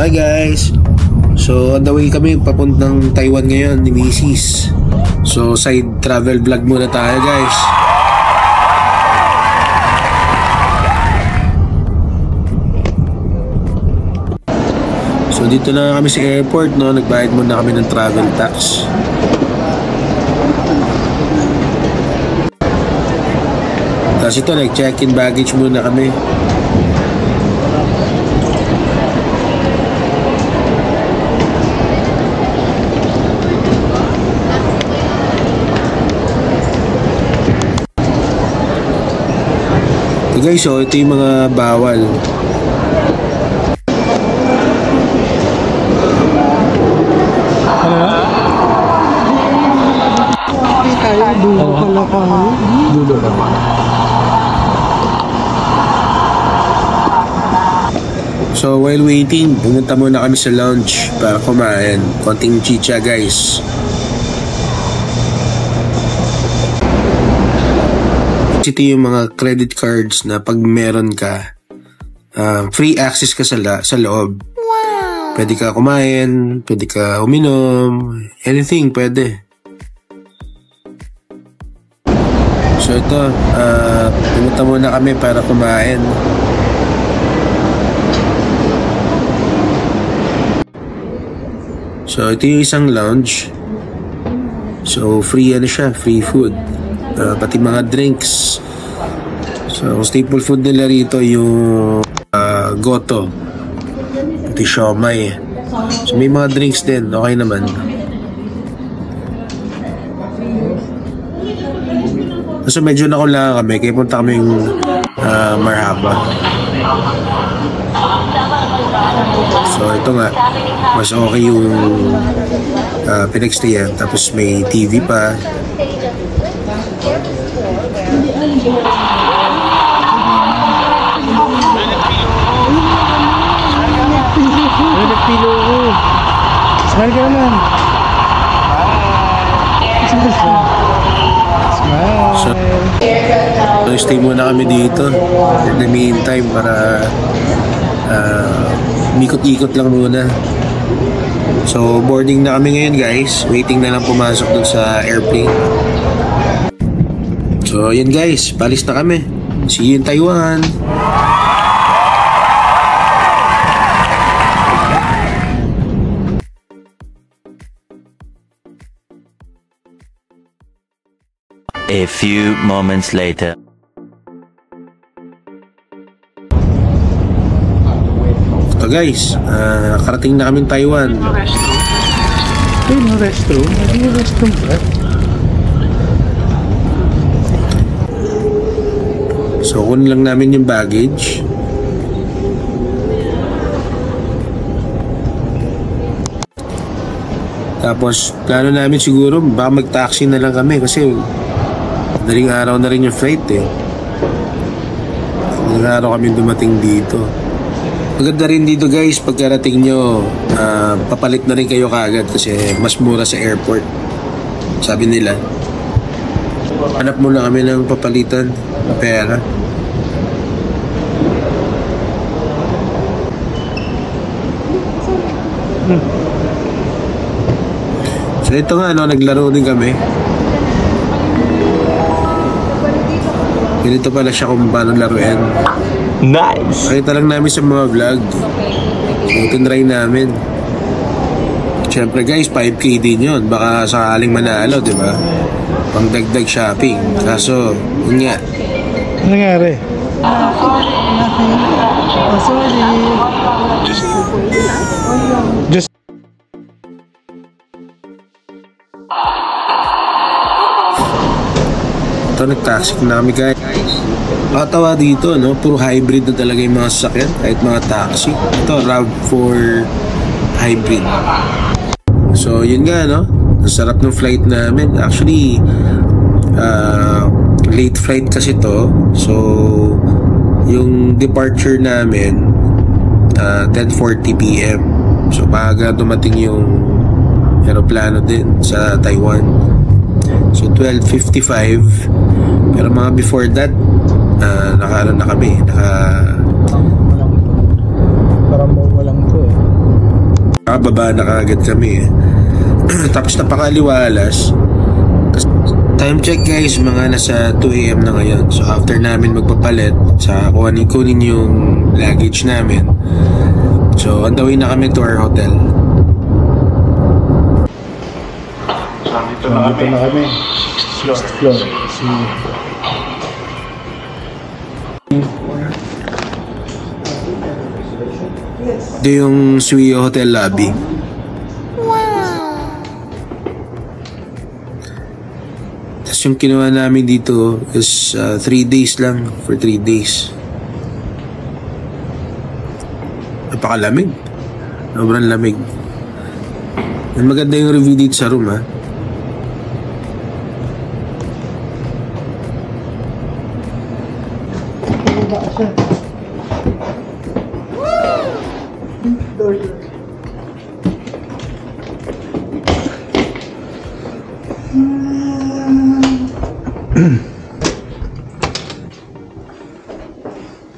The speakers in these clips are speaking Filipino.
Hi guys! So on the way kami papuntang Taiwan ngayon ni Mrs. So side travel vlog muna tayo guys. So dito na kami sa airport, no? Nagbayad muna kami ng travel tax. Tapos ito, nag-check-in baggage muna kami. So guys, so ito yung mga bawal. Dulo ka. So while waiting, pumunta muna kami sa lounge para kumain. Konting chicha guys. Ito yung mga credit cards na pag meron ka, free access ka sa loob. Wow. Pwede ka kumain, pwede ka uminom, anything pwede. So ito, pumunta muna kami para kumain. So ito yung isang lounge. So free ano siya, free food. Pati mga drinks. So staple food nila rito yung goto, pati siomai. So may mga drinks din, okay naman. So medyo nakulangan kami, kaya punta kami yung Marhaba. So ito nga, mas okay yung pinagstayan. Tapos may TV pa. Nagpilo ko. Smile ka naman. So stay muna kami dito in the meantime para ikot-ikot lang muna. So boarding na kami ngayon guys. Waiting na lang pumasok dun sa airplane. So yun guys, palis na kami. See you in Taiwan. A few moments later. So guys, nakarating na kami Taiwan. Ay, no restroom? Ay, no restroom ba? So kunin lang namin yung baggage. Tapos plano namin siguro baka mag-taxi na lang kami kasi daling araw na rin yung flight eh. Daling araw kami dumating dito. Maganda rin dito guys, pagkarating nyo, papalit na rin kayo kaagad kasi mas mura sa airport. Sabi nila. Hanap muna kami ng papalitan na pera. So ito nga, no, naglaro din kami. Ganito pala siya kung paano laruin. Nice! Nakita lang namin sa mga vlog. So tinry namin. Siyempre guys, 5K din yun. Baka sakaling manalo, di ba? Pang dagdag shopping. Kaso, yun nga. Ano nangyari? Sorry. Just ito, nag-taxi na kami guys. Nakatawa dito, no? Puro hybrid na talaga yung mga sasakyan, kahit mga taxi. Ito, RAV4 hybrid. So yun nga, no? Ang sarap ng flight namin. Actually, late flight kasi to. So yung departure namin 10:40 PM. So maaga dumating yung aeroplano din sa Taiwan. So 12:55. Pero mga before that, naka na kami. parang walang to eh. pagbaba na kagad kami eh. Tapos napakaliwalas. Time check guys, mga nasa 2 AM na ngayon. So after namin magpapalit sa kunin yung luggage namin, so on the way na kami to our hotel. Dito na kami. 6th floor. Ito yung Suio Hotel lobby. Tapos yung kinuha namin dito is 3 days lang. For 3 days. Napakalamig. Sobrang lamig. Maganda yung review dito sa room ha.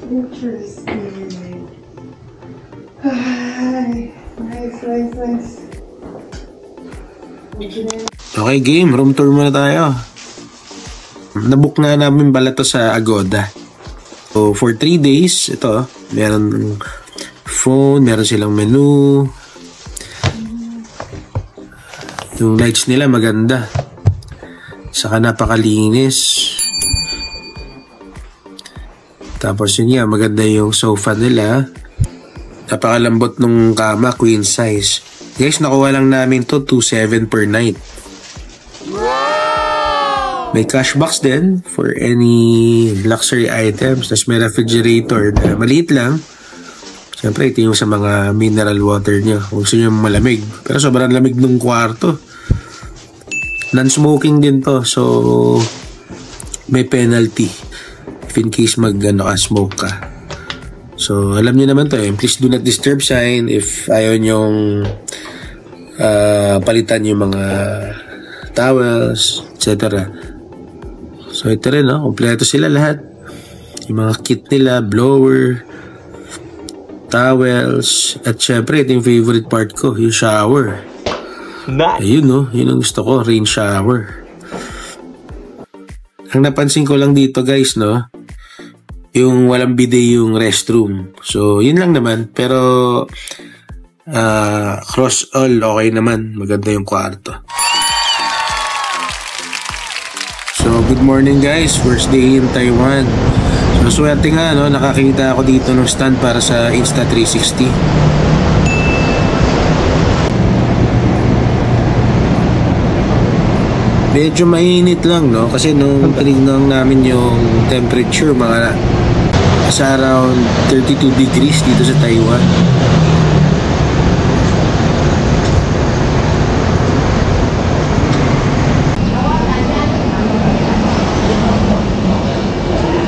Interesting. Nice. Okay game, room tour muna tayo. Nabook na namin pala to sa Agoda. So for 3 days, ito, meron phone, meron silang menu. Yung lights nila maganda. Saka napakalinis. Tapos yun nga, maganda yung sofa nila. Napakalambot nung kama, queen size. Guys, nakuha lang namin to 2,700 per night. May cash box din for any luxury items. Tapos may refrigerator na maliit lang. Siyempre, ito yung sa mga mineral water nyo. Kung gusto nyo malamig. Pero sobrang lamig ng kwarto. Non-smoking din to. So, may penalty if in case smoke ka. So, alam nyo naman to eh. Please do not disturb sign if ayaw nyong palitan yung mga towels, etc. So, ito rin, no? Kompleto sila lahat. Yung mga kit nila, blower, towels, at syempre, ito yung favorite part ko, yung shower. Nice. Ayun, no? Yun ang gusto ko, rain shower. Ang napansin ko lang dito, guys, no? Yung walang bidet yung restroom. So, yun lang naman. Pero, cross all, okay naman. Maganda yung kwarto. So, good morning guys. First day in Taiwan. So, swerte nga, no? Nakakita ako dito ng stand para sa Insta360. Medyo mainit lang, no? Kasi nung tinignan namin yung temperature, mga sa around 32 degrees dito sa Taiwan.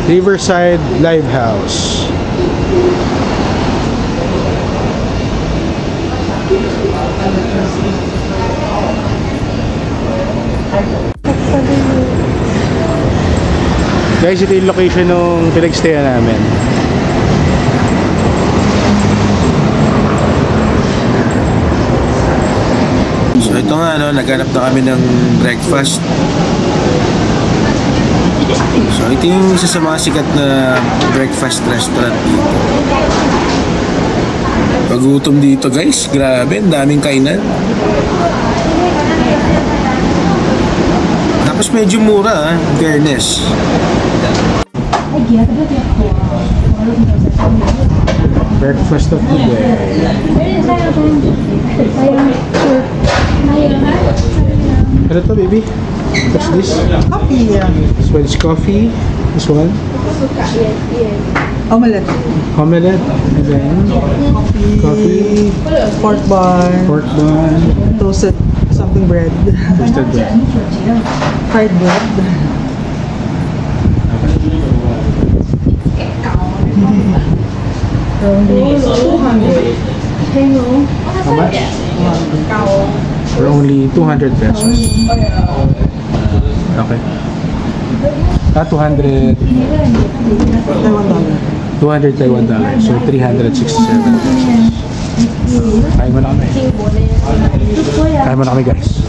Riverside Live House. Guys, ito yung location nung pinagstayan namin. So ito nga, no, naghanap na kami ng breakfast. So ito yung isa sa mga sikat na breakfast restaurant dito. Pagutom dito guys, grabe, ang daming kainan. Tapos medyo mura, fairness. Breakfast of the day. Ano to, baby? What's this? Coffee. This one is coffee. This one? Omelette. Omelette. And then coffee. Pork bun. Pork bun. Toasted something bread. Toasted bread. Fried bread. How much? For only 200 pesos. Okay. 200 Taiwan dollar. 200 Taiwan dollars. So 367 pesos. Kain mo na kami. Kain mo na kami, guys.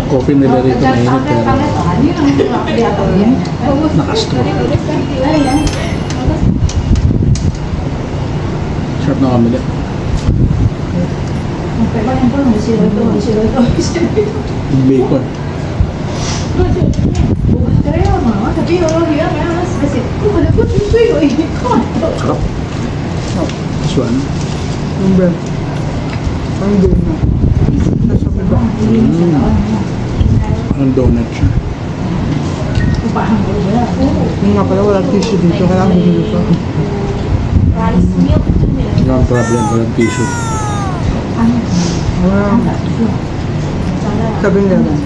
Coffee nila rito mainit pero nakastraw. Sarap na kami din. Bacon. Sarap. This one. Yung bread. Ang donut. Nasa baba. Ang donut siya. Yung nga pala, walang tissue dito. Kailangan bumili pa. Walang problem, walang tissue. Sabi nila lang.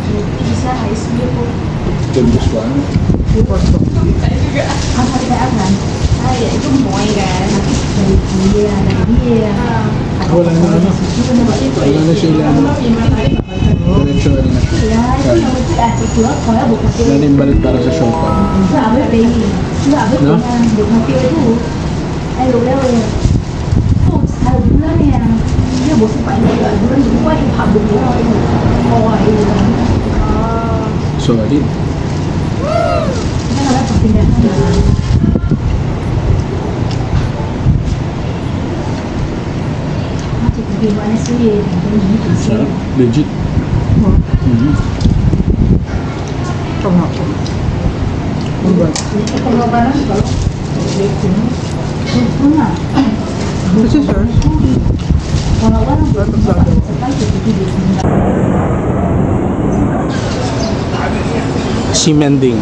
Then this one. Pork box. Wala na ano. Wala na siya ilan. Diretso na siya. Wala na yung balit para sa show pa. No? Sorry. Sarap. Legit. Tama ko. Yung bread. This is yours. Simending.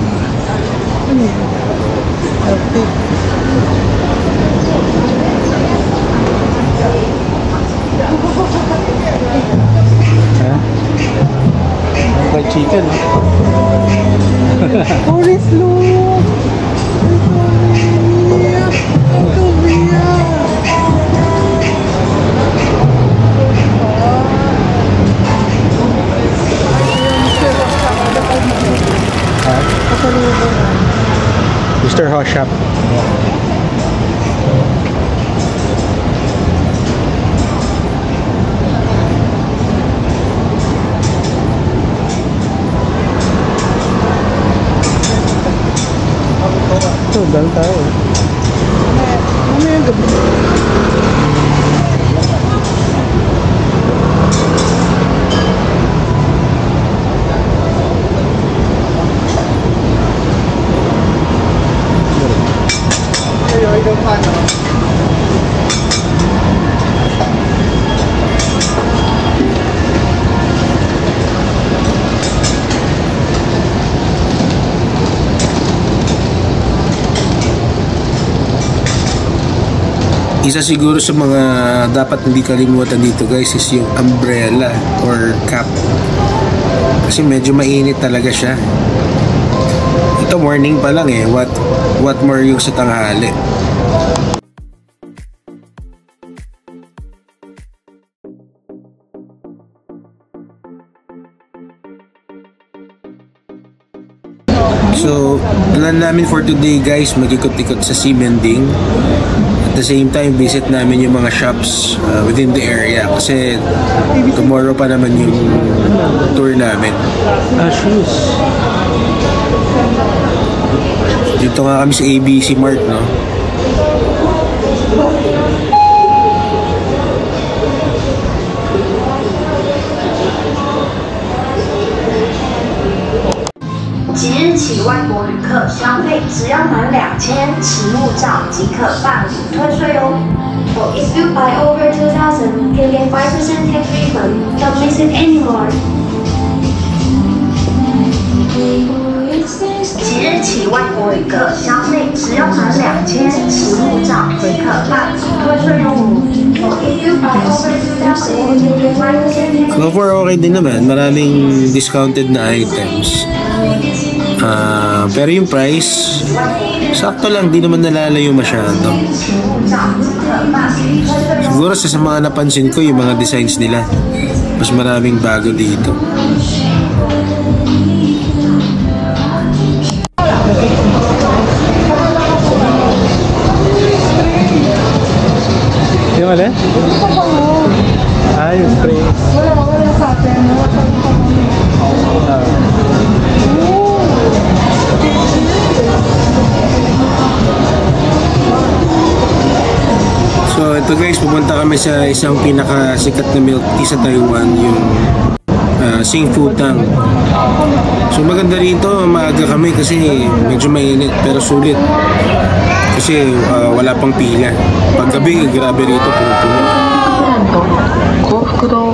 Fried chicken. Oris, look! Mr. Ho Shop. Ito, dahil tayo. Ano yung gabi? Isa siguro sa mga dapat hindi kalimutan dito guys is yung umbrella or cap. Kasi medyo mainit talaga siya. Ito morning pa lang eh. What more yung sa tanghali. So, plan namin for today guys, mag-ikot-ikot sa Simending. At the same time, visit namin yung mga shops within the area. Kasi tomorrow pa naman yung tour namin. Shoes. Dito nga kami sa ABC Mart, no? If you buy over 2,000, you can get 5% tax refund. Don't miss it anymore. 即日起，外国旅客消费只要满2000持护照即可办理退税哟。If you buy over 2,000, you can get 5% tax. So far okay din naman, maraming discounted na items. Pero yung price, sakto lang, di naman nalalayo masyado. Siguro sa mga napansin ko, yung mga designs nila, mas maraming bago dito. ito guys, pupunta kami sa isang pinakasikat na milk tea sa Taiwan, yung Sing Fu Tang. So maganda rito, maaga kami kasi medyo mainit pero sulit. Kasi wala pang pila. Paggabi, grabe rito, puno-puno. 幸福堂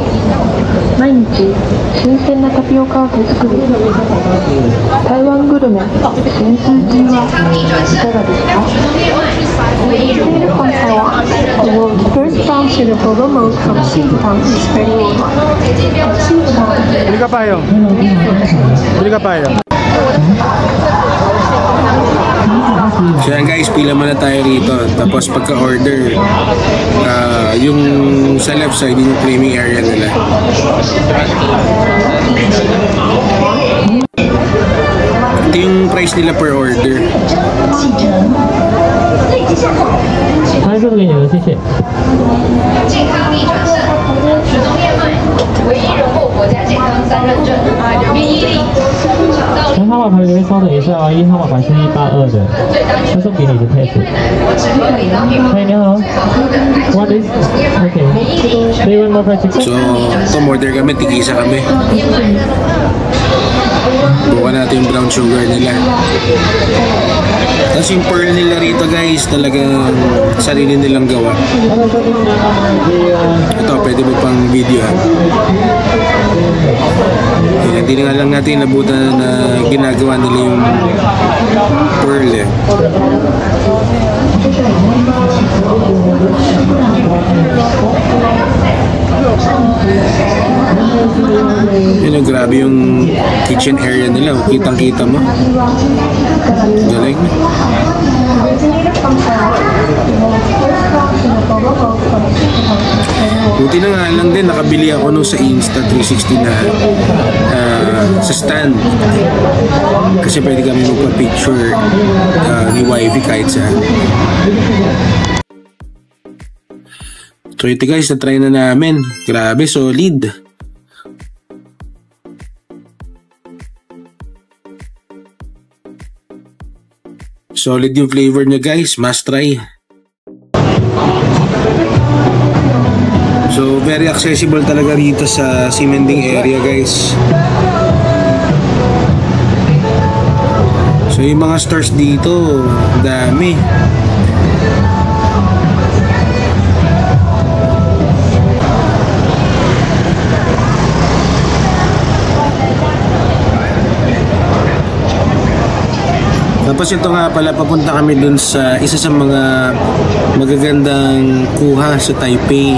毎日新鮮なタピオカを手作り台湾グルメ潜水艇はいかがですか The world's first functional photo mode from Xingtang is very worldwide. Bili ka pa yun. Bili ka pa yun. So yan guys, pila muna tayo rito. Tapos pagka-order, yung sa left side, yung claiming area nila. Ito yung price nila per order. 拍摄给你了，谢谢。健康逆转胜，农业买唯一荣获国家健康3认证，免疫力。从号码牌里面稍等一下啊，一号码牌是182的，这是给你的 test。嗨，你好。What is? Okay. Do you want more fried chicken? So, ito order kami, tigisa kami. Buka natin yung brown sugar nila. Tapos yung pearl nila rito guys, talagang sarili nilang gawa. Ito, pwede mo pang video ha. Hindi na lang natin nabutan na ginagawa nila yung pearl eh. Yun, grabe yung kitchen area nila. Kitang-kita mo. Galing. Buti na nga lang din, nakabili ako nung sa Insta360 na sa stand. Kasi pwede kami magpa-picture ni wifey kahit saan. So ito guys, na-try na namin. Grabe, solid. Solid yung flavor niya guys, must try. So very accessible talaga rito sa Ximending area guys. So yung mga stores dito, dami. Tapos ito nga pala, papunta kami dun sa isa sa mga magagandang kuha sa Taipei.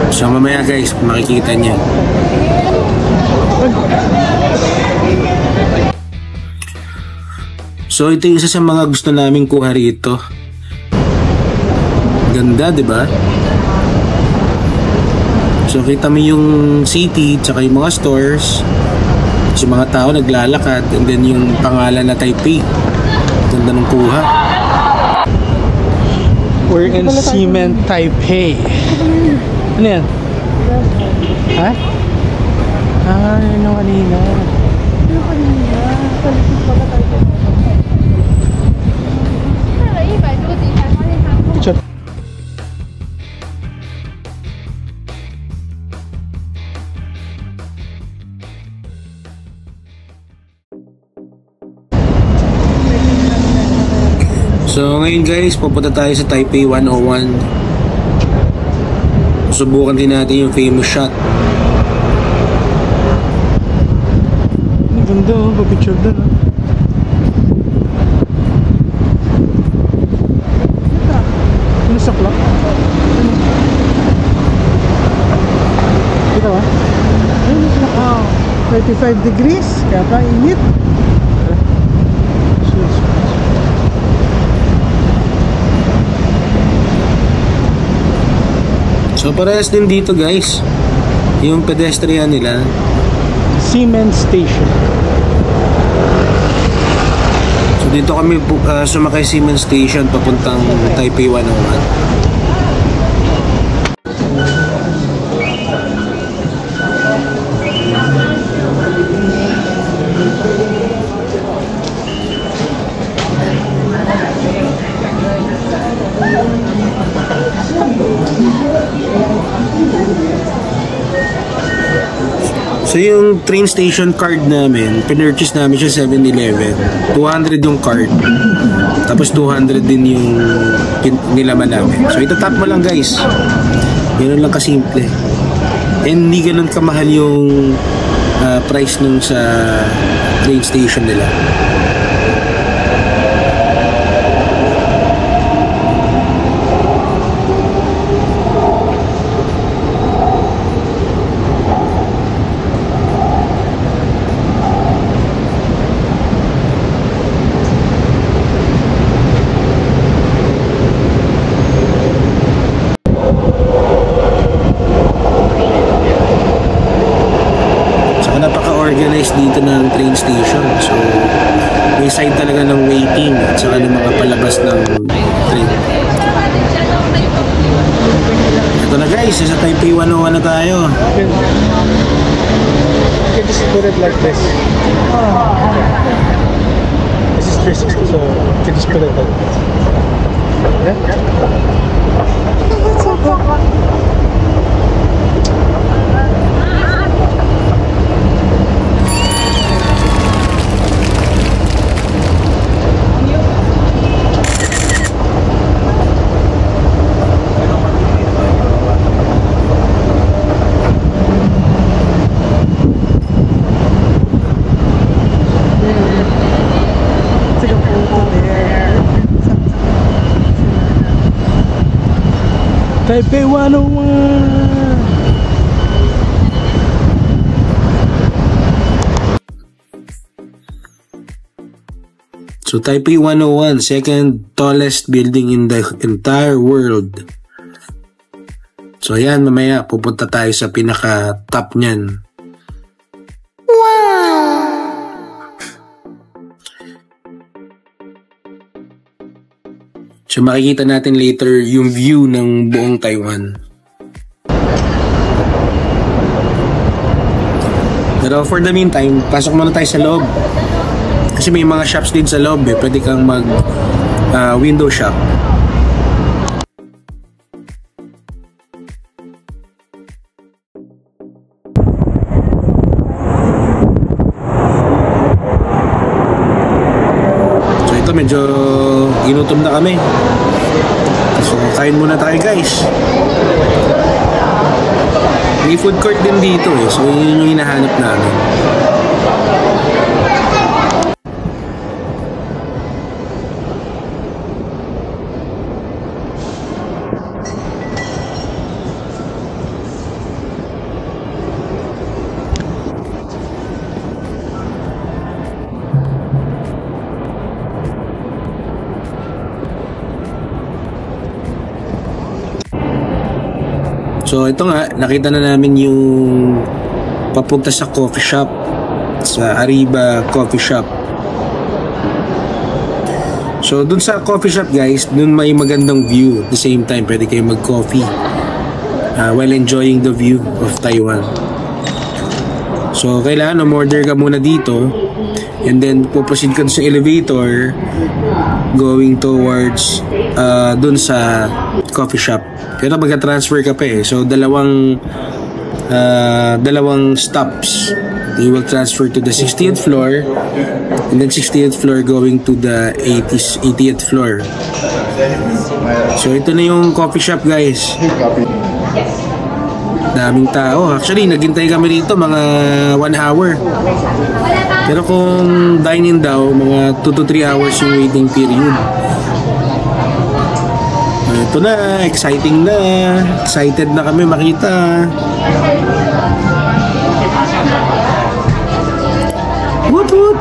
So mamaya guys, makikita niya. So ito yung isa sa mga gusto naming kuha rito. Ganda, di ba? So kita mo yung city, tsaka yung mga stores. Yung mga tao naglalakad, and then yung pangalan na Taipei. Ganda ng kuha. We're in Cement Taipei. Ano yan? Ha? Yun yung kanina. So ngayon guys, pupunta tayo sa Taipei 101. Subukan din natin yung famous shot. Ang ganda oh, pa-picture doon oh. Ano sa clock? Kita ba? Ayun, oh, 35 degrees, kaya pa init. So parehas din dito guys, yung pedestrian nila. Cement Station. So dito kami sumakay Cement Station papuntang Taipei 101. So yung train station card namin, pinurchase namin siya 7-Eleven. 200 yung card. Tapos 200 din yung nilaman namin. So itatap mo lang guys. Ganun lang kasimple. And hindi ganun kamahal yung price nung sa train station nila. Napaka-organized dito ng train station. So, may side talaga ng waiting at saka ng mga palabas ng train. Ito na guys, sa Taipei 101 na tayo. You can just put it like this. This is 360, so you can just put it like this. Yeah? Taipei 101. So Taipei 101, second tallest building in the entire world. So ayan, mamaya pupunta tayo sa pinaka-top niyan. So makikita natin later yung view ng buong Taiwan. Pero for the meantime, pasok muna tayo sa loob. Kasi may mga shops din sa loob eh. Pwede kang mag window shop. So ito medyo ginutom na kami. So kain muna tayo guys. May food court din dito eh. So yun yung hinahanap namin. So ito nga, nakita na namin yung papunta sa coffee shop, sa Arriba Coffee Shop. So dun sa coffee shop guys, dun may magandang view. At the same time, pwede kayo mag-coffee while enjoying the view of Taiwan. So kailangan umorder ka muna dito and then puproceed ka sa elevator going towards dun sa coffee shop. Pero magka-transfer ka pa eh. So dalawang stops. You will transfer to the 60th floor and then 60th floor going to the 80th floor. So ito na yung coffee shop guys. Daming tao. Actually naghintay kami dito mga 1 hour. Pero kung dine-in daw, mga 2 to 3 hours yung waiting period. Ito na, exciting na. Excited na kami makita. Whoop whoop.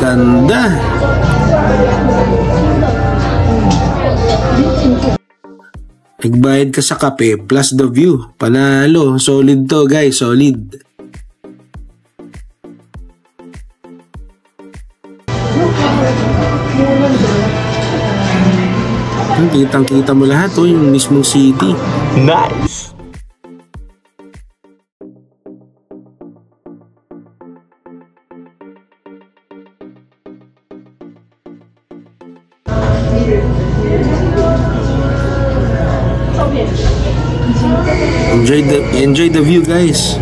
Ganda. Nagbayad ka sa kape plus the view. Panalo. Solid to guys, solid. Kitang-kita mo lahat oh, yung mismong city. Nice! Enjoy the view, guys.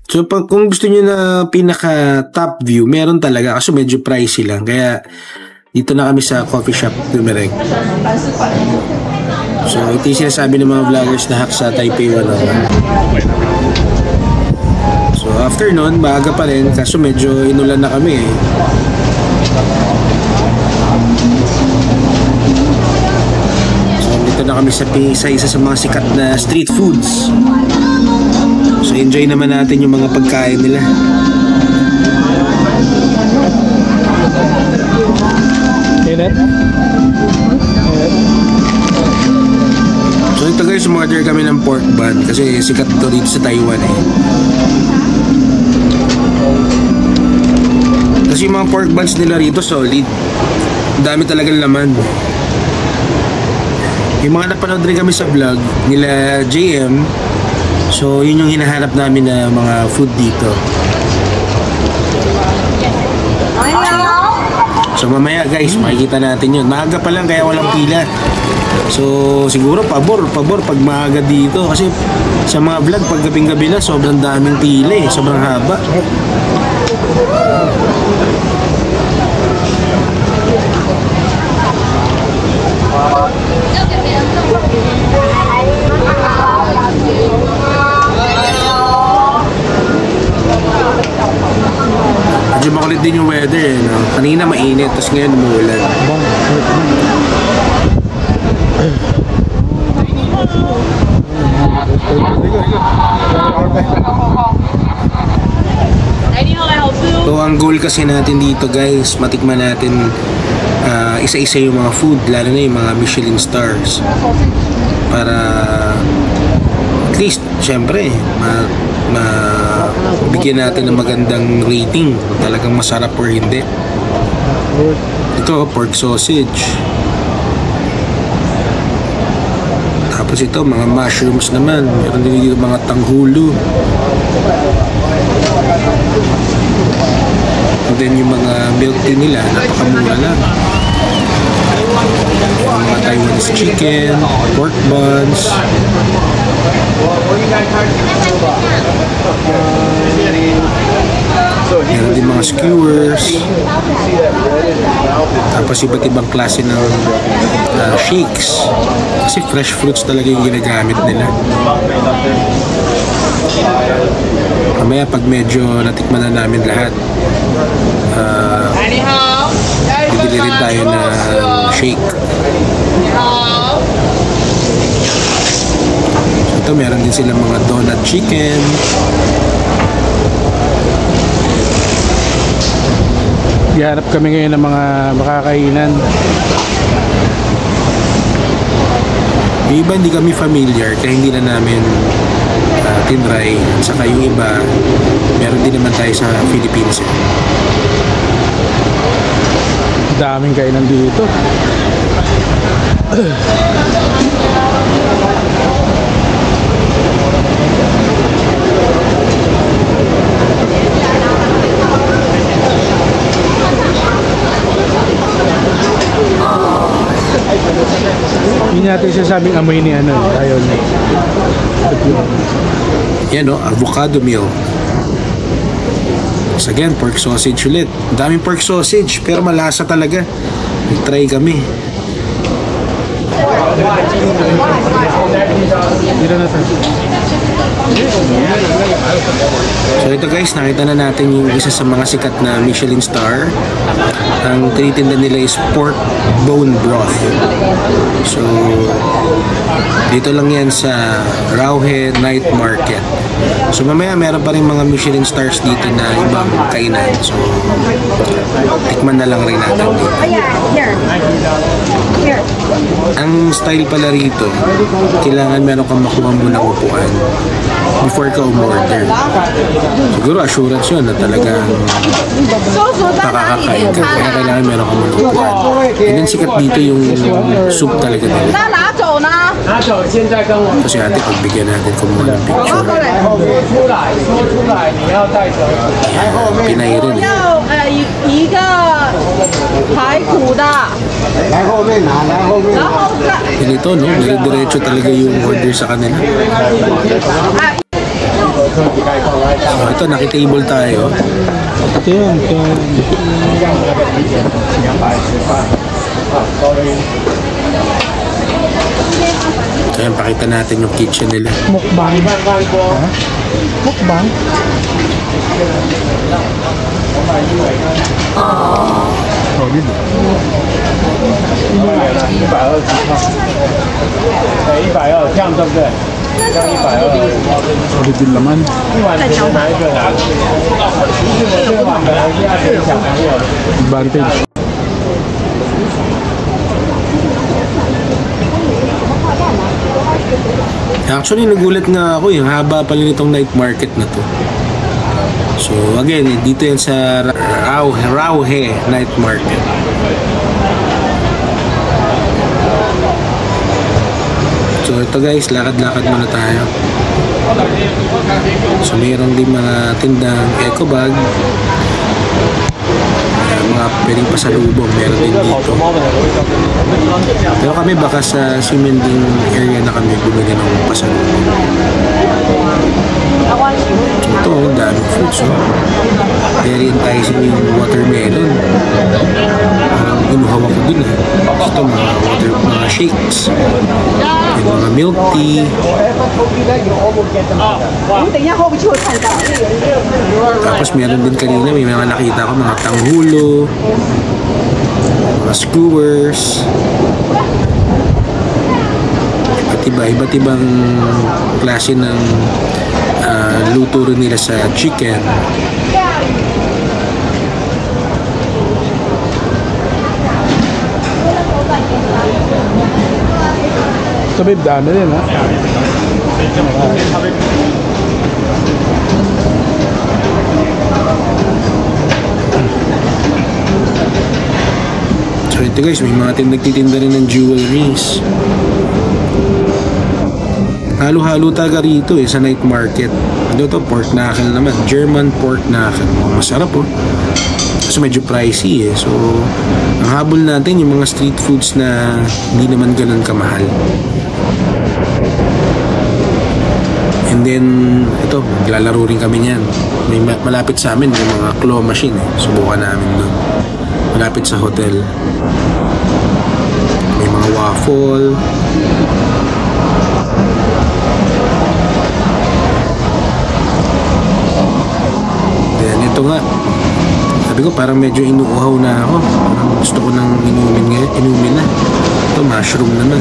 So kung gusto niyo na pinaka top view, meron talaga kasi medyo pricey lang. Kaya dito na kami sa coffee shop Dumereg. So ito yung sinasabi ng mga vloggers na hack sa Taipei 101. So after nun, maaga pa rin kaso medyo inulan na kami eh. So dito na kami sa isa sa mga sikat na street foods. So enjoy naman natin yung mga pagkain nila. So ito guys, umorder kami ng pork bun kasi sikat ito dito sa Taiwan eh. Kasi yung mga pork buns nila rito solid. Dami talagang laman. Yung mga napanood rin kami sa vlog nila JM. So yun yung hinahanap namin na mga food dito. So mamaya guys, makikita natin yun. Maaga pa lang kaya walang pila. So siguro pabor pag maaga dito. Kasi sa mga vlog pag gabing-gabi na sobrang daming pila eh. Sobrang haba. Medyo makulit din yung weather eh, no? Kanina mainit, tapos ngayon umuulan. So ang goal kasi natin dito guys, matikman natin isa-isa yung mga food, lalo na yung mga Michelin stars. Para at least, syempre, bigyan natin ng magandang rating. Talagang masarap or hindi. Ito, pork sausage. Tapos ito, mga mushrooms naman. Meron din dito mga tanghulo. And then yung mga milk tea nila, napakamura lang. Yung mga Taiwanese chicken, pork buns. Meron din mga skewers. Tapos iba't ibang klase ng shakes. Kasi fresh fruits talaga yung ginagamit nila. Mamaya pag medyo natikman na namin lahat, bibili rin tayo na shake. So ito meron din silang mga donut chicken. Ihanap kami ngayon ng mga makakainan. Yung iba hindi kami familiar kaya hindi na namin tinry. At saka yung iba meron din naman tayo sa Philippines eh. Daming kainan dito. Hindi natin sasabing amoy ni ano, tayo na. Yan o, avocado meal. So again, pork sausage ulit. Daming pork sausage, pero malasa talaga. Try kami. Dito na tayo. So ito guys, nakita na natin yung isa sa mga sikat na Michelin star. Ang tinitinda nila is pork bone broth. So dito lang yan sa Rauhe Night Market. So mamaya meron pa rin mga Michelin stars dito na ibang kainan. So tikman na lang rin natin dito. Ang style pala rito, kailangan meron kang makuha muna upuan before ka umorder. Siguro assurance yun na talagang makakakain ka. Kaya kailangan meron kang muna upuan. And then sikat dito yung soup talaga nila. Ito si ate, pagbigyan natin kumuha ng picture. Pinay rin eh. Ganito, no? Dire-diretso talaga yung order sa kanila. So, ito, nakitable tayo. Ito yun. So, yan, pakita natin yung kitchen nila. Mukbang. Mukbang. Solid yung laman. Advantage. Actually, nagulat nga ako yung haba pala nitong night market na to. So, again, dito yan sa Rauhe Night Market. So, ito guys, lakad-lakad muna tayo. So, mayroon din mga tindang eco bag. Mga pwedeng pasalubong, meron din dito. Pero kami baka sa Simending area na kami bumili ng pasalubong. So ito, ang daming fruits. Very enticing yung watermelon. Parang inuhaw ako dun eh. Ito mga shakes. Yung mga milk tea. Tapos meron din kanina, may mga nakita ko, mga tanghulo, mga skewers. Iba't ibang klase ng luto rin nila sa chicken. Ito babe, dami rin ha. So ito guys, may mga nagtitinda rin ng jewelries. Halo-halo talaga rito sa night market. Ito to, pork knuckle naman. German pork knuckle. Masarap po. Kasi medyo pricey So, ang habol natin yung mga street foods na hindi naman ganun kamahal. And then, ito, maglalaro rin kami niyan. May malapit sa amin, yung mga claw machine Subukan namin doon. Malapit sa hotel. May mga waffle. Ito nga, sabi ko parang medyo inuuhaw na ako. Parang gusto ko nang inumin na. Ito, mushroom naman.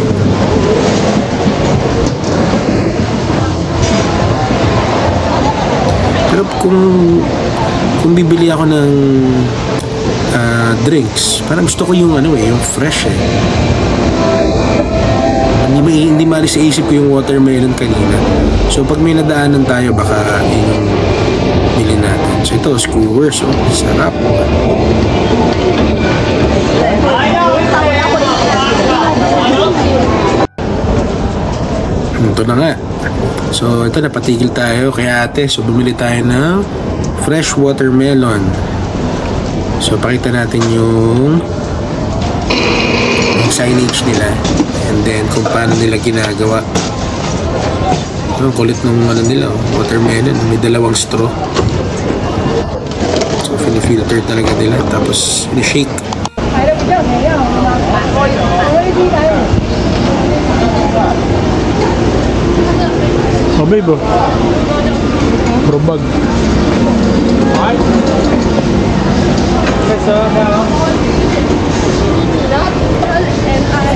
Pero kung bibili ako ng drinks, parang gusto ko yung yung fresh Hindi malis sa isip ko yung watermelon kanina. So pag may nadaanan tayo, baka yung bilhin natin. So ito, skewers. Sarap. Ito na nga. So ito, napatigil tayo kay ate. So bumili tayo ng fresh watermelon. So pakita natin yung signage nila. And then kung paano nila ginagawa. Ang kulit ng nila, watermelon. May dalawang straw. So, filter talaga nila. Tapos, shake. Oh, babe. Probag.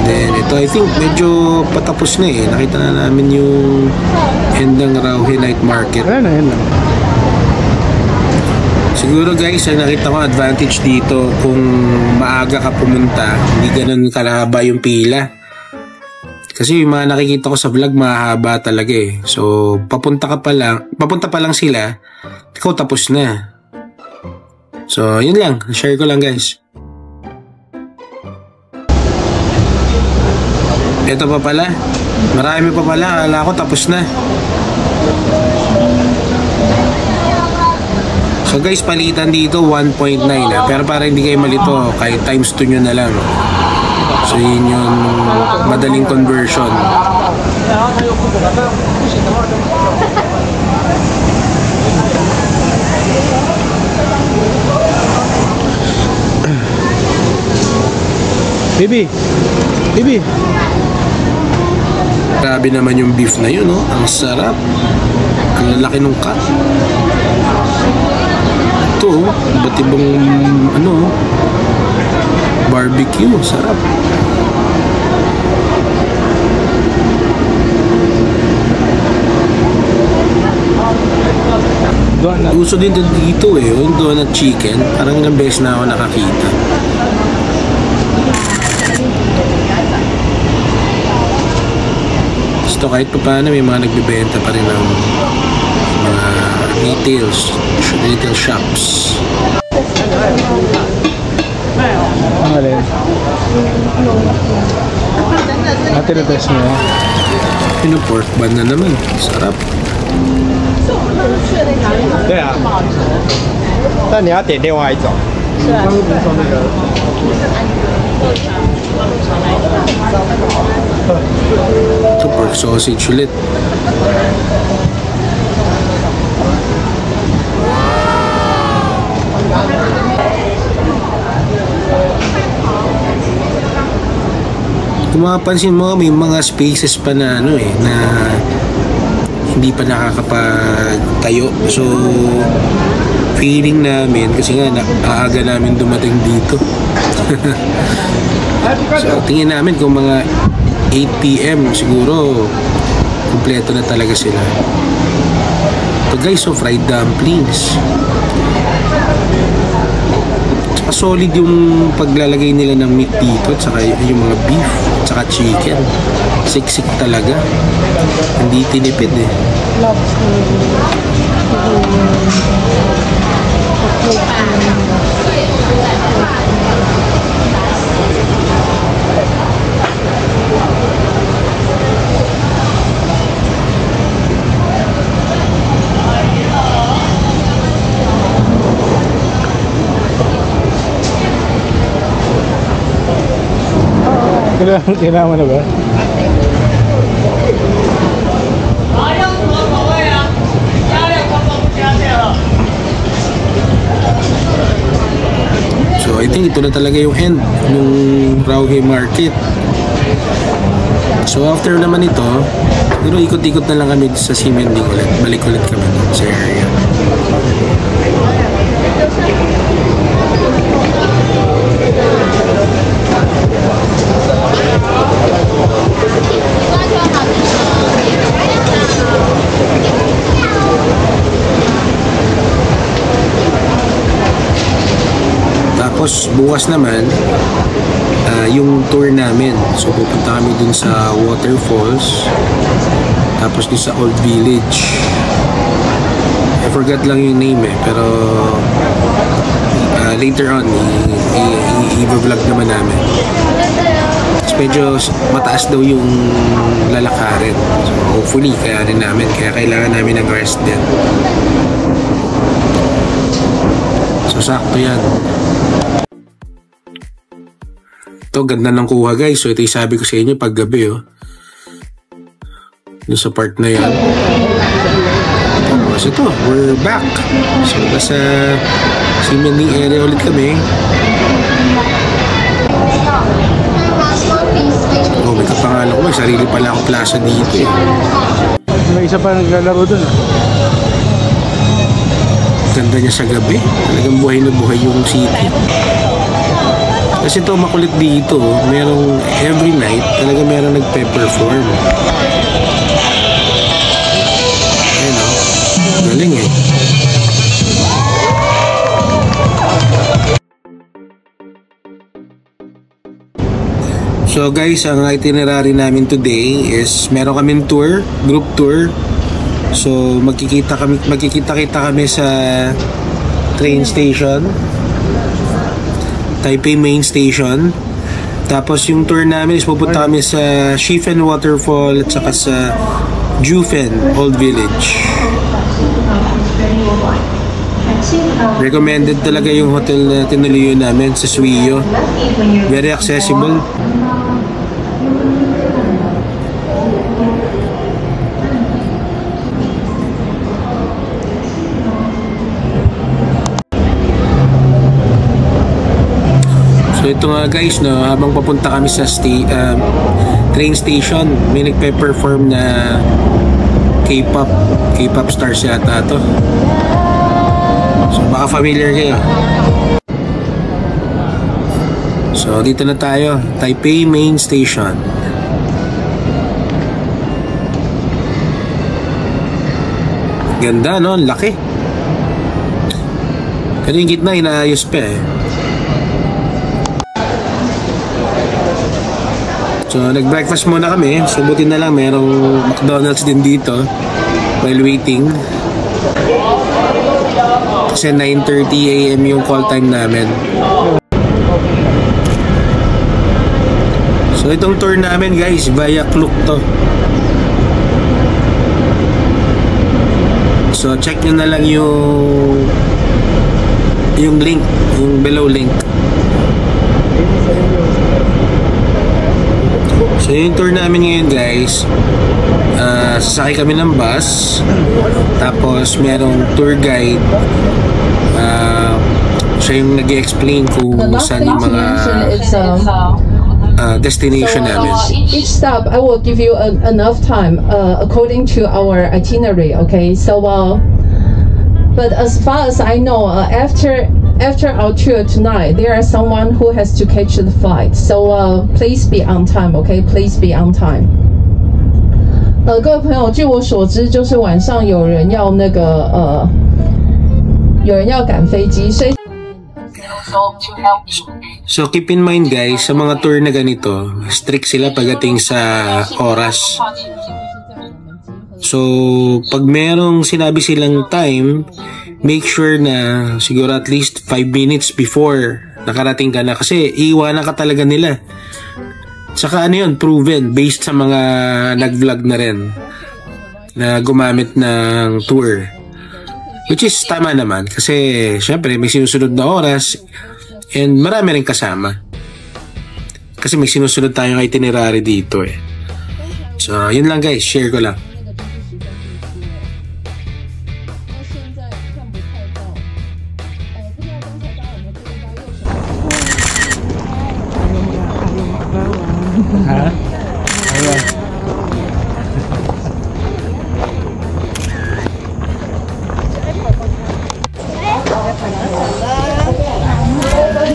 Then ito, I think medyo patapos na eh. Nakita na namin yung Hendang Rauhe Night Market. Ayan lang. Siguro guys, ang nakita ko advantage dito kung maaga ka pumunta, hindi ganun kalahaba yung pila. Kasi yung mga nakikita ko sa vlog, mahaba talaga eh. So, papunta pa lang sila, ikaw tapos na. So, yun lang. Share ko lang guys. Ito pa pala. Marami pa pala. Akala ko tapos na. So guys, palitan dito 1.9 na. Pero para hindi kayo malito, kahit times 2 nyo na lang. So yun yung madaling conversion. Baby. Grabe naman yung beef na yun, no? Ang sarap. Ang lalaki ng cut. Ito, iba't ibang barbecue. Sarap. Gusto din dito eh, yung donut chicken. Parang ilang beses na ako nakakita. Gusto kahit pa paano may mga nagbibenta pa rin ng mga retail shops. Alin? Ate na test mo. Yung pork bun na naman. Sarap. 对啊，但你要点另外一种。是啊。Ito pork sausage ulit. Kung mapapansin mo, may mga spaces pa na na hindi pa nakakapagtayo. So feeling namin kasi nga aaga namin dumating dito. So tingin namin kung mga 8 PM siguro kumpleto na talaga sila. Ito guys, so fried dumplings. Tsaka solid yung paglalagay nila ng meat dito, tsaka yung mga beef, tsaka chicken. Siksik talaga. Hindi tinipid eh. Kailangan mo na ba? So I think ito na talaga yung end ng Rauhe Market. So after naman ito, pero ikot-ikot na lang kami sa Simending ulit. Balik ulit kami sa area. Tapos bukas naman yung tour namin. So pupunta kami dun sa waterfalls, tapos dun sa Old Village. I forgot lang yung name eh, pero later on i-vlog naman namin. Tapos medyo mataas daw yung lalakarin. So hopefully kaya rin namin, kaya kailangan namin ng rest din. So sakto yan. Ito, ganda ng kuha guys. So ito yung sabi ko sa inyo pag gabi doon sa part na yan. Tapos ito, we're back. So nasa Simending area ulit kami. Oh, may kapangalan ko. May sarili pala akong plaza dito eh. May isa pa naglalaro dun. Ito Ganda niya sa gabi. Talagang buhay na buhay yung city. Kasi ito makulit dito, merong every night talaga merong nagpe-perform. Ayun o, galing eh. So guys, ang itinerary namin today is meron kaming tour, group tour. So magkikita-kita kami sa train station, Taipei Main Station. Tapos yung tour namin is pupunta kami sa Shifen Waterfall at saka sa Jufen Old Village. Recommended talaga yung hotel na tinuluyan namin sa Suiyo. Very accessible. So ito nga guys, no, habang papunta kami sa train station, may nagpe-perform na K-pop stars yata to. So baka familiar kayo. So dito na tayo, Taipei Main Station. Ganda no, laki. Pero yung gitna inaayos pa eh. So, nag-breakfast muna kami. So, buti na lang merong McDonald's din dito while waiting. Kasi 9:30 AM yung call time namin. So, itong tour namin guys, via Klook to. So, check nyo na lang yung link, yung below link. So yung tour namin ngayon guys, sasakay kami ng bus, tapos merong tour guide, siya yung nag-explain kung saan yung mga destination namin. Each stop I will give you enough time according to our itinerary, okay? So but as far as I know, after our tour tonight, there is someone who has to catch the flight. So please be on time, okay? Please be on time. 各位朋友，据我所知，就是晚上有人要赶飞机，所以 So keep in mind guys, sa mga tour na ganito, strict sila pagdating sa oras. So pag merong sinabi silang time, make sure na siguro at least 5 minutes before nakarating ka na, kasi iiwanan ka talaga nila. Saka ano yun, proven based sa mga nag-vlog na rin na gumamit ng tour, which is tama naman kasi syempre may sinusunod na oras and marami rin kasama kasi may sinusunod tayong itinerary dito eh. So yun lang guys, share ko lang.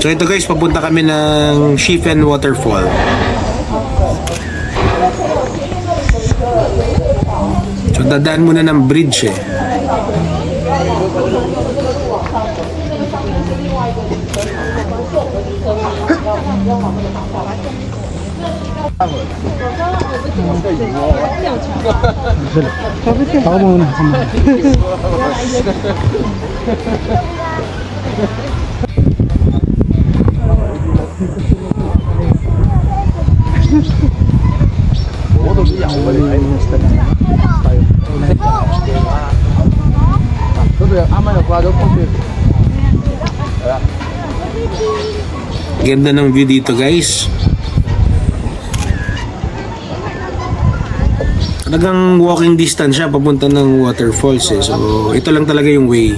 So ito guys, papunta kami ng Shifen Waterfall. So dadaan muna ng bridge eh. Ako muna. Ganda ng view dito guys. Talagang walking distance siya papunta ng waterfalls eh. So ito lang talaga yung way.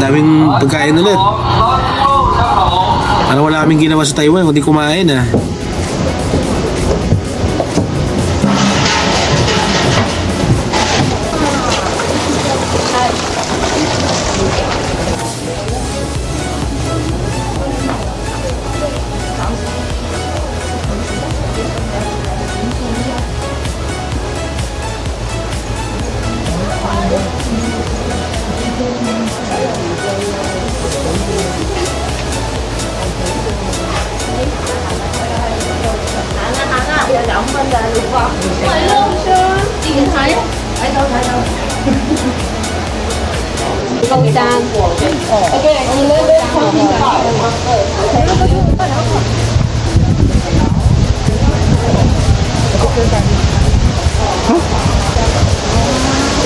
daming pagkain ulit. Parang wala kaming ginawa sa Taiwan kundi kumain ah.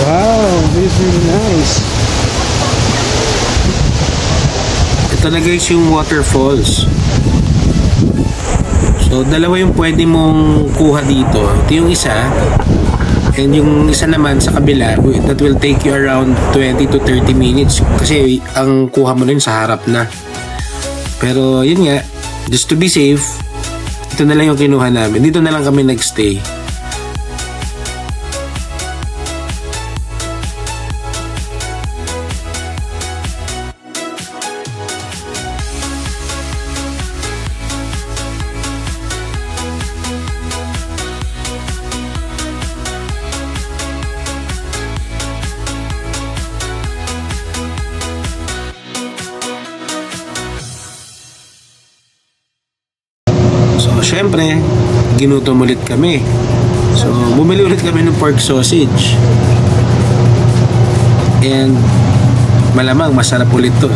Wow, this is really nice. Ito na guys yung waterfalls. So dalawa yung pwede mong kuha dito. Ito yung isa. And yung isa naman sa kabila, that will take you around 20 to 30 minutes. Kasi ang kuha mo rin sa harap na. Pero yun nga, just to be safe, ito na lang yung kinuha namin. Dito na lang kami nagstay. So, syempre, ginutom ulit kami. So, bumili ulit kami ng pork sausage. And, malamang masarap ulit to.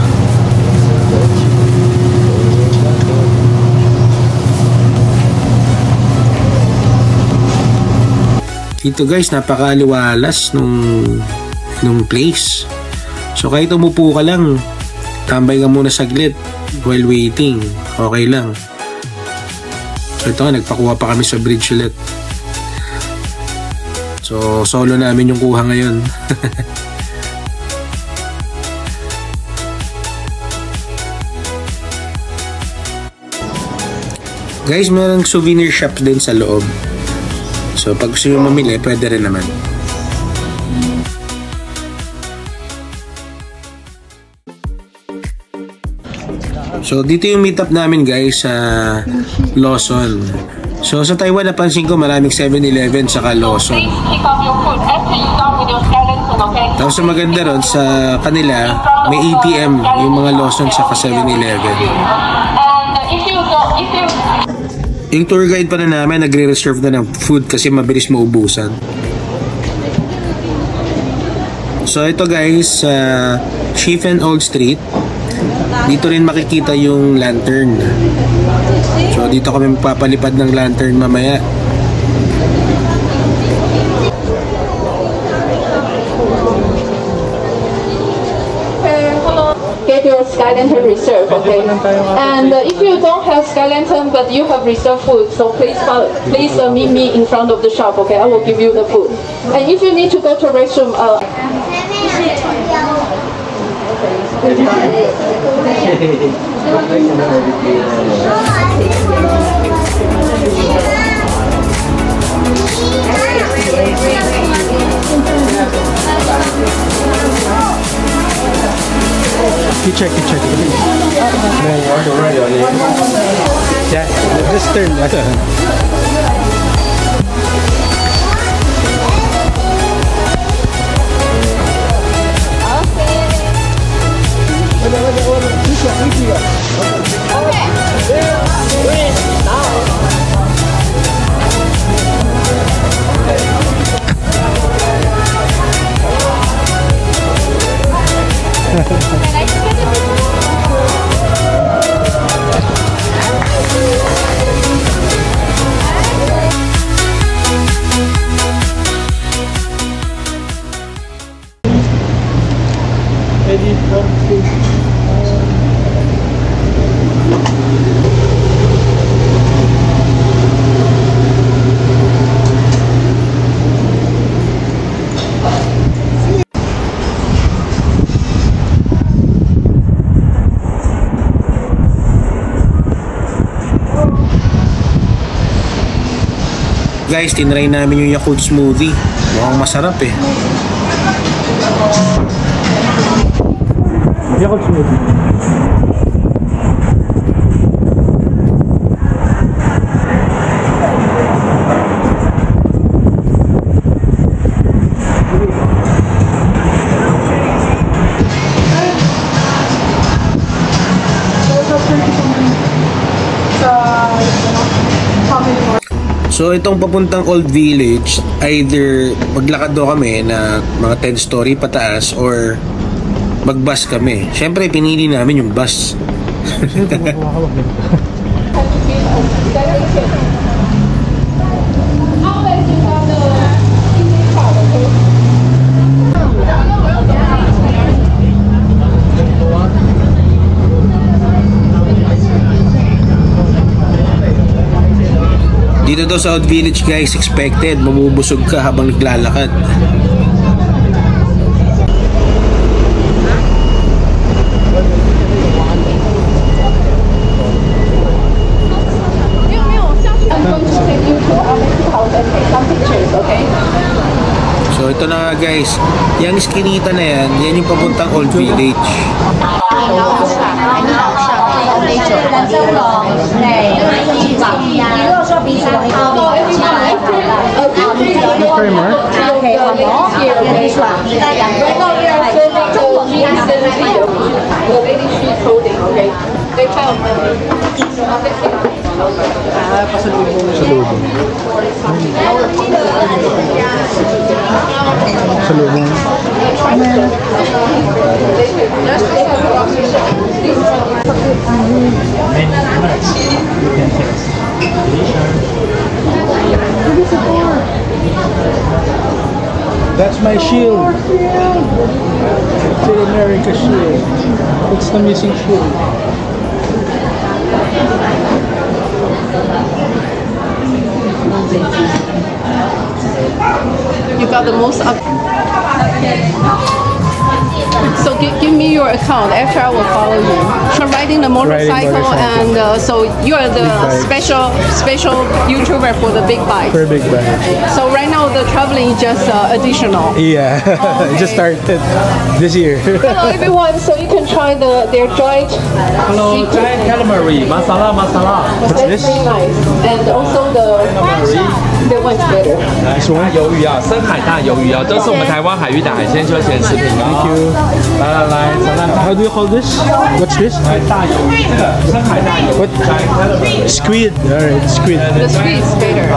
Dito guys, napakaaliwalas nung place. So, kahit umupo ka lang, tambay ka muna saglit while waiting. Okay lang. So ito nga, nagpakuha pa kami sa bridge ulit. So solo namin yung kuha ngayon. Guys, mayroong souvenir shop din sa loob. So pag gusto nyo mamili, pwede rin naman. So dito yung meet up namin guys sa Lawson. So sa Taiwan napansin ko maraming 7-Eleven saka Lawson. Tapos ang maganda ron sa kanila may ATM yung mga Lawson saka 7-Eleven. Yung tour guide pa na namin nagre-reserve na ng food kasi mabilis maubusan. So ito guys sa Chief and Old Street. Dito rin makikita yung lantern. So dito kami magpapalipad ng lantern mamaya. Get your Sky Lantern reserve, okay? And if you don't have Sky Lantern but you have reserved food, so please meet me in front of the shop, okay? I will give you the food. And if you need to go to restroom, You check. Yeah, just turn. guys, tinry namin yung Yakult smoothie. Mukhang masarap eh. Yakult smoothie. So itong papuntang Old Village, either maglakad daw kami na mga 10 story pataas or mag-bus kami. Siyempre pinili namin yung bus. Dito daw sa Old Village guys, expected mabubusog ka habang naglalakad. So ito na nga guys, yung iskinita na yan, yan yung papuntang Old Village. That's my shield. Captain America shield. It's the missing shield. You got the most up. So give me your account. After I will follow you. You're riding the motorcycle, and so you are the special YouTuber for the big bike. For big bike. So right now the traveling is just additional. Yeah, it just started this year. Hello everyone. So you can try their dried. Hello, dried calamari, masala. What's this? Very nice. And also the one's better. This one? 鱿鱼啊，深海大鱿鱼啊，都是我们台湾海域的海鲜休闲食品啊。Thank you. 来，How do you call this? What's this? 大鱿鱼，这个深海大鱿鱼。 What? Squid. Alright, squid. The squid is better.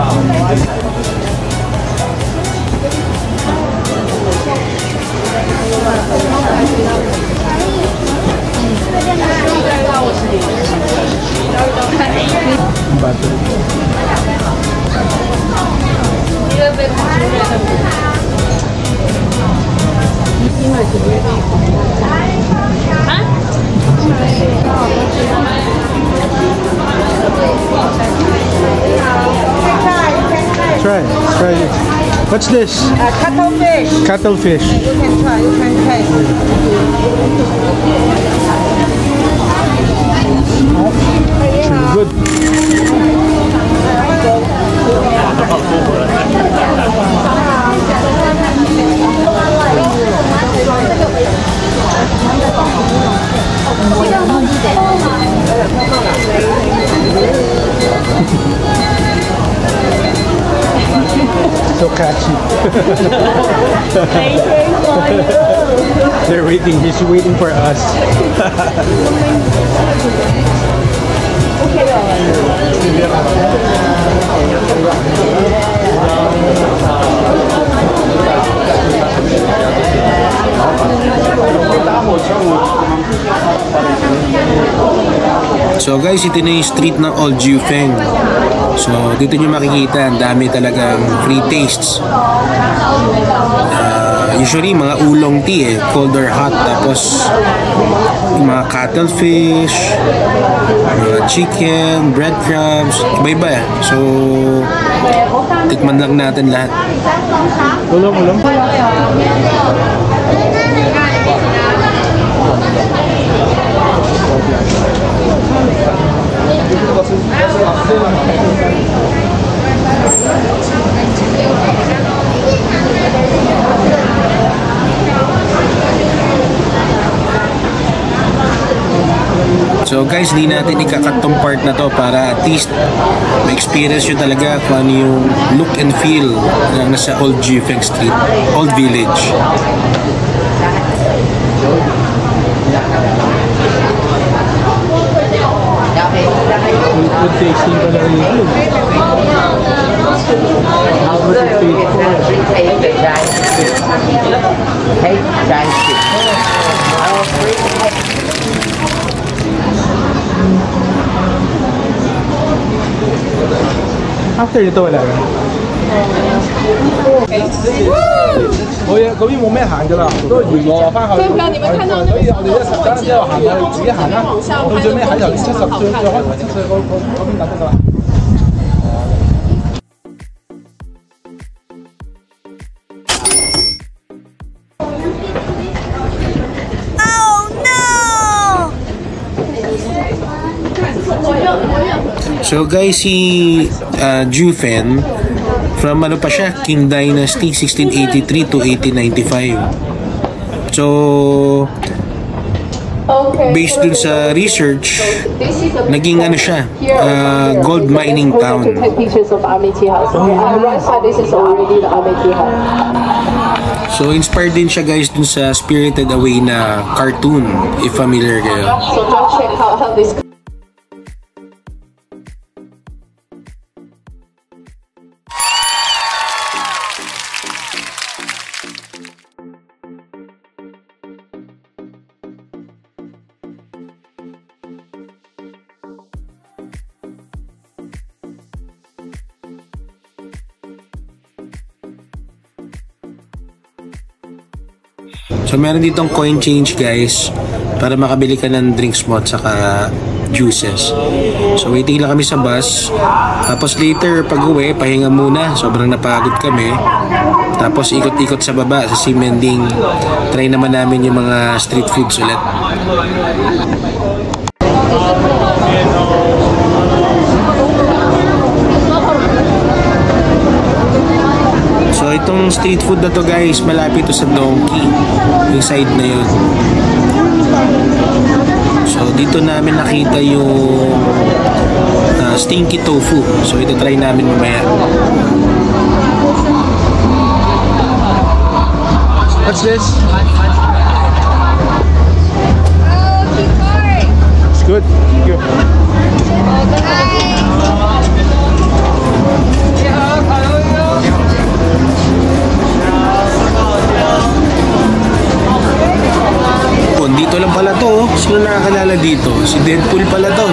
Try it. What's this? Cuttlefish. Cuttlefish. You can try, you can taste. Good. So catchy. They're waiting. He's waiting for us. So guys, ito na yung street ng Old Jufeng. So dito nyo makikita, ang dami talagang free tastes. Usually mga oolong tea cold or hot. Tapos yung mga cuttlefish, mga chicken, breadcrumbs, iba-iba eh. So tikman lang natin lahat. Ulong. So guys, di natin ikakat tong part na to para at least ma-experience nyo talaga kung ano yung look and feel na nasa Old Jufeng Street, Old Village. Good tasting pala rin. How much is After ito wala na. 我嗰邊冇咩行㗎啦，都沿路翻去。所以你們看到所以我哋一陣間之後行去自己行啦，去最尾喺頭先70最開頭70歲嗰邊等得㗎啦。So guys, si Jufeng, from ano pa siya, Qing Dynasty, 1683 to 1895. So, based dun sa research, naging ano siya, gold mining town. So, inspired din siya guys dun sa Spirited Away na cartoon, if familiar kayo. So, just check how this So meron ditong coin change guys para makabili ka ng drinks mo at saka juices. So waiting lang kami sa bus. Tapos later pag uwi, pahinga muna. Sobrang napagod kami. Tapos ikot-ikot sa baba sa Ximending. Try naman namin yung mga street foods ulit. So itong street food na to guys, malapit to sa Donkey, yung side na yun. So dito namin nakita yung stinky tofu. So ito try namin mamaya. What's this? It's good. Thank you. Dito lang pala to. Sino nakakalala dito? Si Deadpool pala to.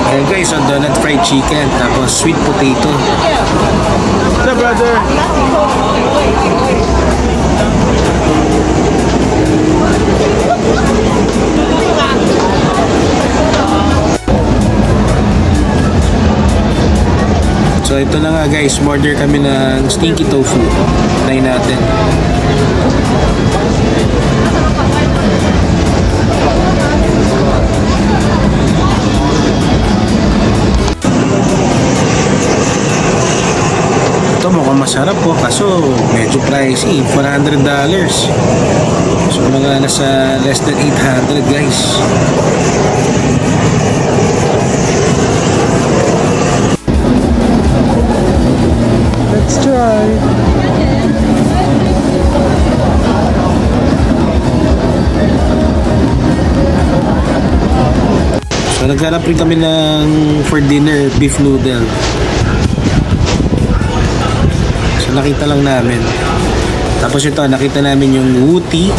Ayan guys, so donut fried chicken tapos sweet potato. What's up, brother? So ito na nga guys, order kami ng stinky tofu. Try natin. Ito mukhang masarap po, kaso medyo pricey, $400. So mga nasa less than 800 guys. Let's try. So naghanap rin kami ng for dinner beef noodle. So nakita lang namin. Tapos ito nakita namin yung wuti.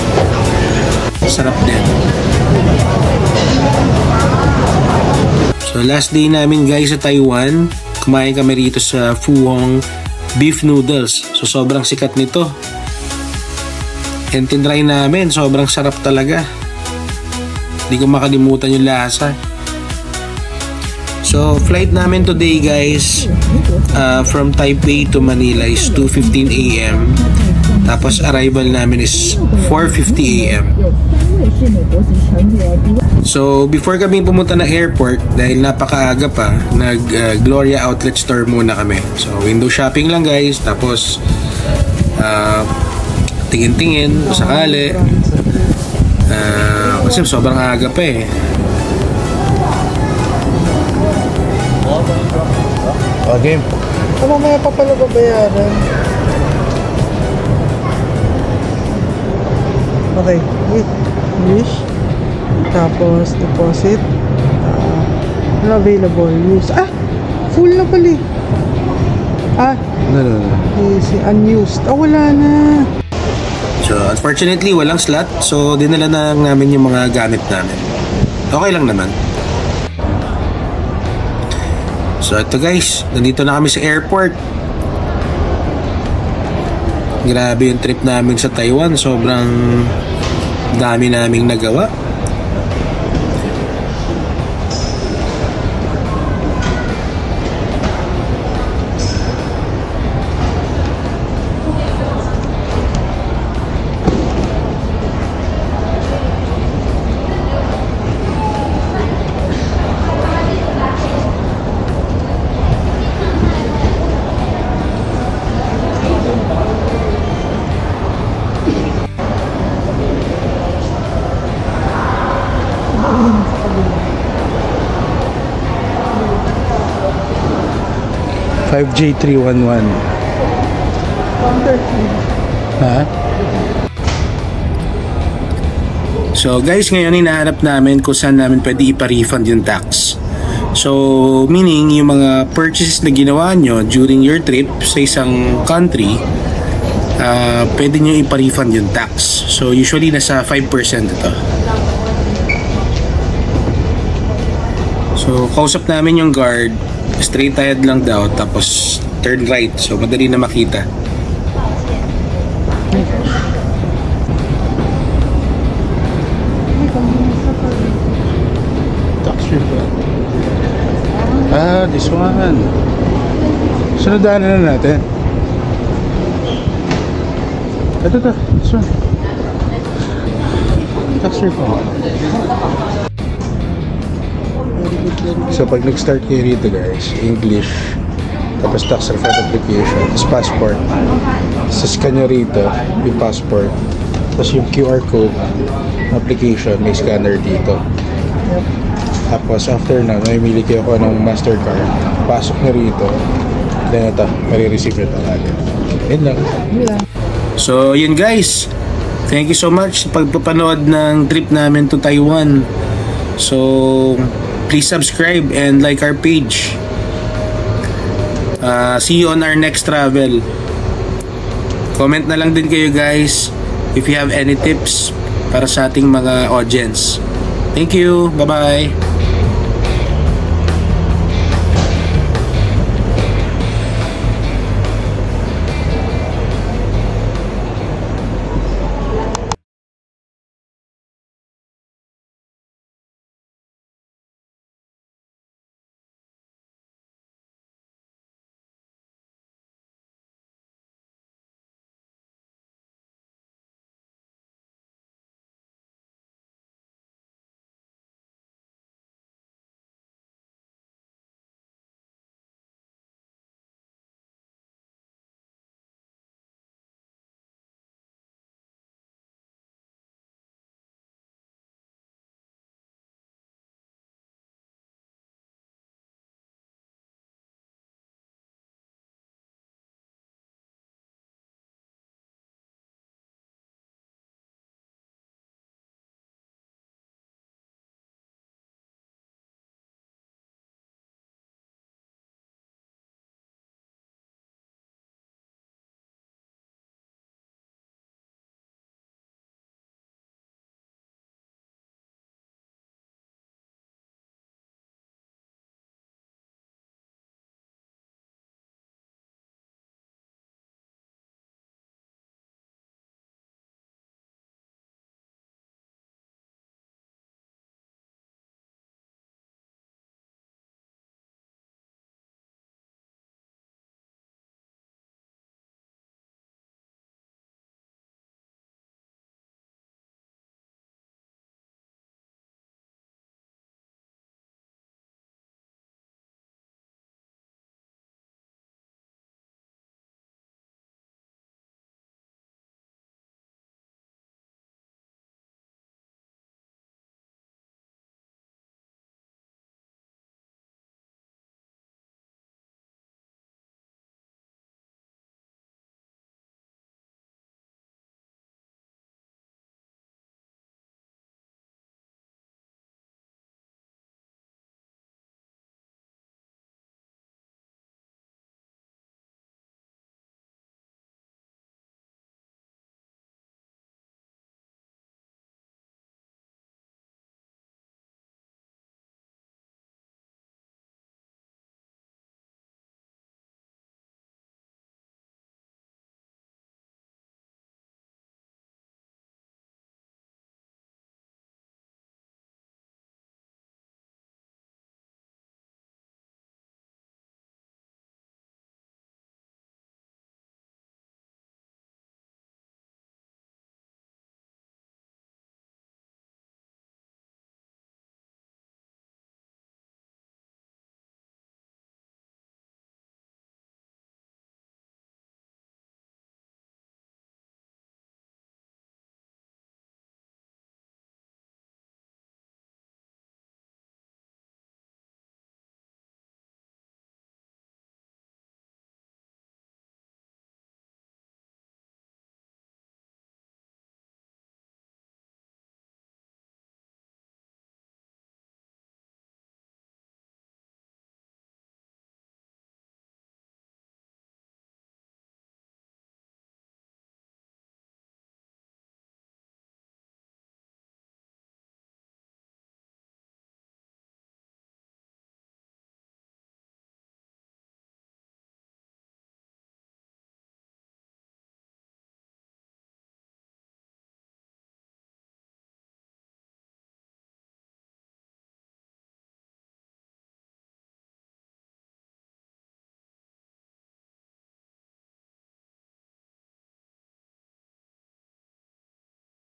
Sarap din. So last day namin guys sa Taiwan, kumain kami rito sa Fu Hong beef noodles. So sobrang sikat nito. And tinry namin, sobrang sarap talaga. Hindi ko makalimutan yung lasa. So flight namin today guys from Taipei to Manila is 2:15 AM. Tapos arrival namin is 4:50 AM. So before kami pumunta ng airport, dahil napakaaga pa, nag Gloria Outlet Store muna kami. So window shopping lang guys, tapos tingin-tingin kung sakali, kasi sobrang aga pa eh. Okay. Mamaya pa pala babayaran. Okay, English. Tapos deposit. Available use. Full na pala. No. Easy, unused. Wala na. So unfortunately walang slot, so dinala na namin yung mga gamit namin. Okay lang naman. So ito guys, nandito na kami sa airport. Grabe yung trip namin sa Taiwan, sobrang dami naming nagawa. FJ311. So guys, ngayon hinahanap namin kung saan namin pwede ipa-refund yung tax. So meaning yung mga purchases na ginawa nyo during your trip sa isang country, pwede nyo ipa-refund yung tax. So usually nasa 5% ito. So kausap namin yung guard, straight ahead lang daw, tapos turn right, so madali na makita. Tax refund. This one. Sunodaanan na natin. Ito, this one. Tax refund. So pag nag-start kayo rito guys, English, tapos tax refund application, tapos passport, sa scan nyo rito yung passport, tapos yung QR code application, may scanner dito. Tapos after na, may mili kayo ko ng Mastercard, pasok nyo rito, then ito, marireceive nyo ito agad. Yun lang. So yun guys, thank you so much sa pagpapanood ng trip namin to Taiwan. So please subscribe and like our page. See you on our next travel. Comment na lang din kayo guys if you have any tips para sa ating mga audience. Thank you. Bye-bye.